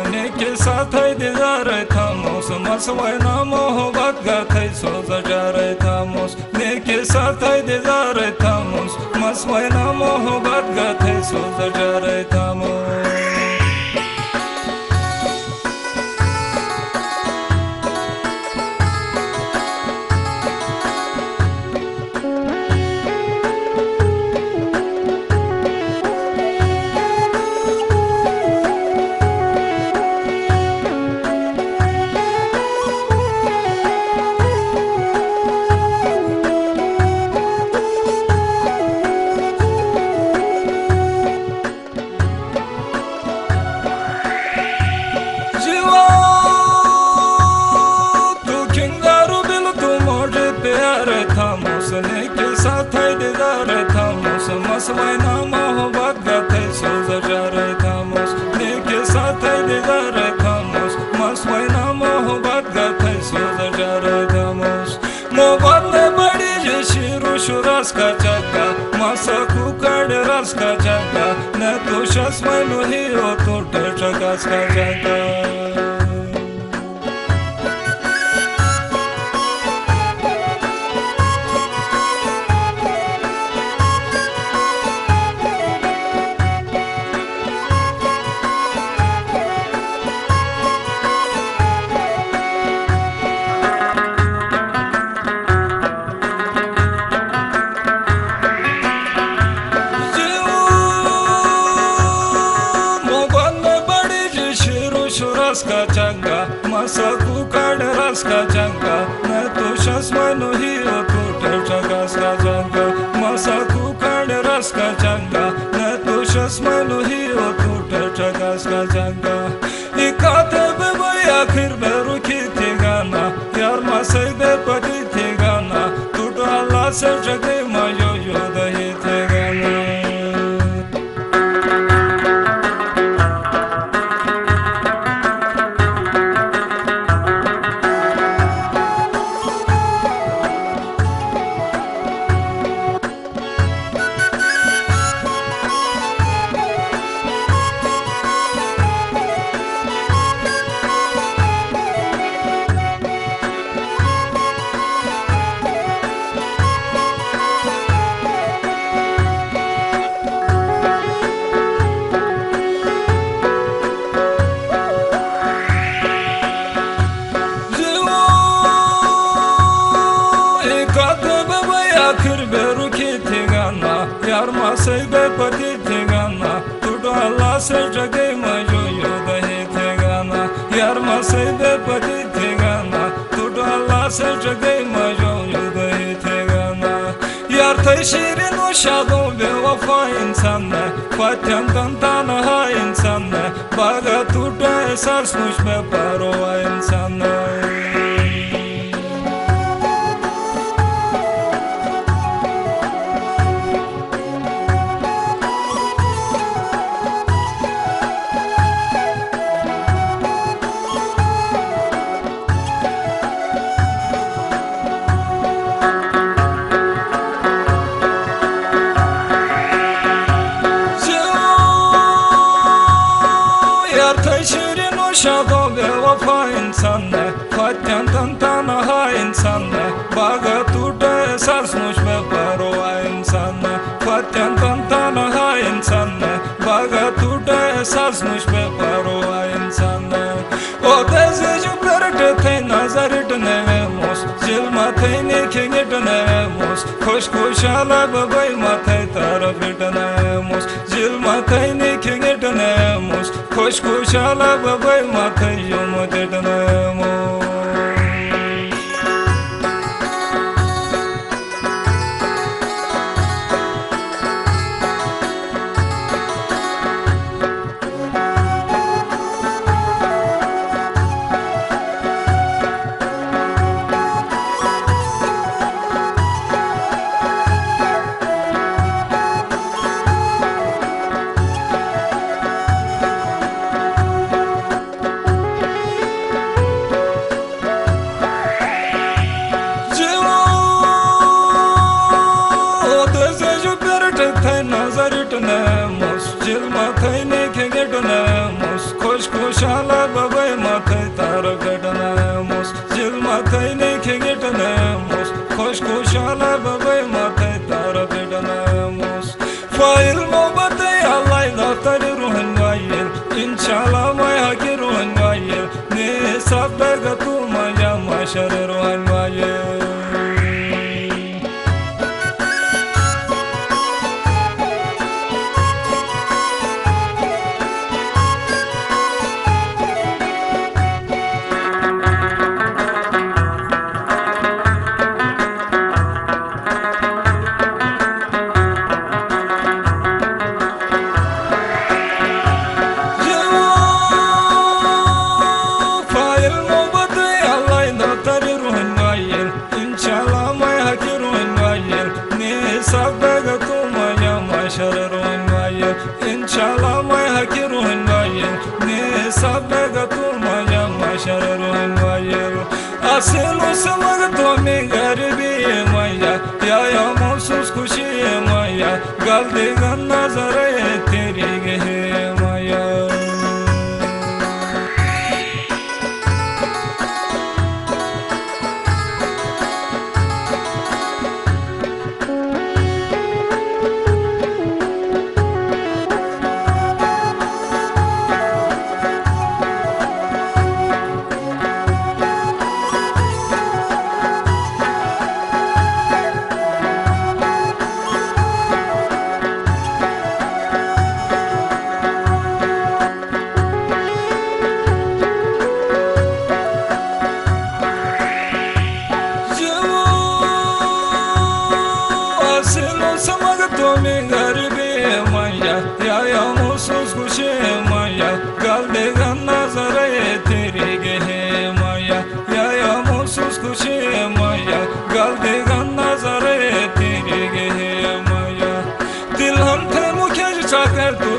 ने के साथ दीदार थामोस मसवैना मोहब्बत गाथे सोज जार थामोस ने के साथ दीदार थामोस मसवैना मोहब्बत गाथे सोज जार थामोस के साथ दीदार थामोस मसवैना मोहब्बत गाथे सोज जार थामोस ने के साथ दीदार थामोस मसवैना मोहब्बत गाथे सोज जार थामोस मोहब्बत ने बड़ी जे शिरू शुरस का जगा मसा कुकड़ रस का जगा न तो शस्मनु ही हो तो टचकास का जगा रस का चंगा मसा कुकड़ रस का चंगा न तो शस्मनु ही हो तो टचकास का चंगा मसा कुकड़ रस का चंगा न तो शस्मनु ही हो तो टचकास का चंगा इकाते बे आखिर में रुकी थी गाना यार मसे बे पति थी गाना तू तो अल्लाह से जगे मायो यो दही थे गाना आखिर बेरू की थी गाना यार मासे बे पति थी गाना तू तो अल्लाह से जगे मजो यो दही थे गाना यार मासे बे पति थी गाना तू तो अल्लाह से जगे मजो यो दही थे गाना यार थे शीरिन व शादो बेवफा इंसान ने पत्यन तंताना हा इंसान ने बागा टूटा एहसास मुझ में पारोआ इंसान ने शादो बेवफा इंसान ने पत्यन तंताना हा इंसान ने बागा टूटा एहसास मुझ में पारोआ इंसान ने पत्यन तंताना हा इंसान ने बागा टूटा एहसास मुझ में पारोआ इंसान ने ओ तेज़ जो परट थे नजर टने मोस जिल माथे ने खेंगे टने मोस खुश खुशाला बबाई माथे तरफ टने मोस जिल माथे ने खेंगे टने मोस खुश खुशाला बबाई माथे यो मते टने मोस Inshallah legatul Maia mașarărul Maia Aselu să mă gătome garibie Maia Iaia mă sus cu și Maia Galdiga nazare terige Maia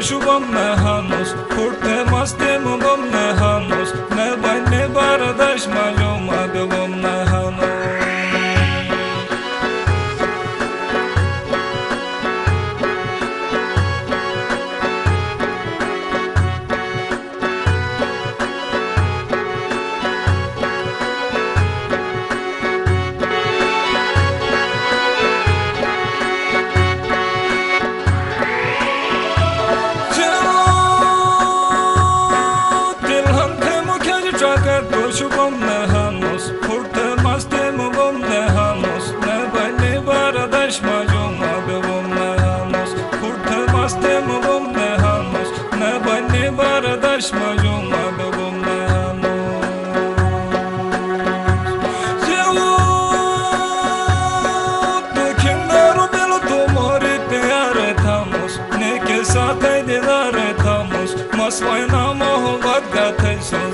Shubham Hanus, Purte Mastem Bom Hanus, Nebai Nebaradash Maloma Bom Hanus. Masvayna mohu vadga tayso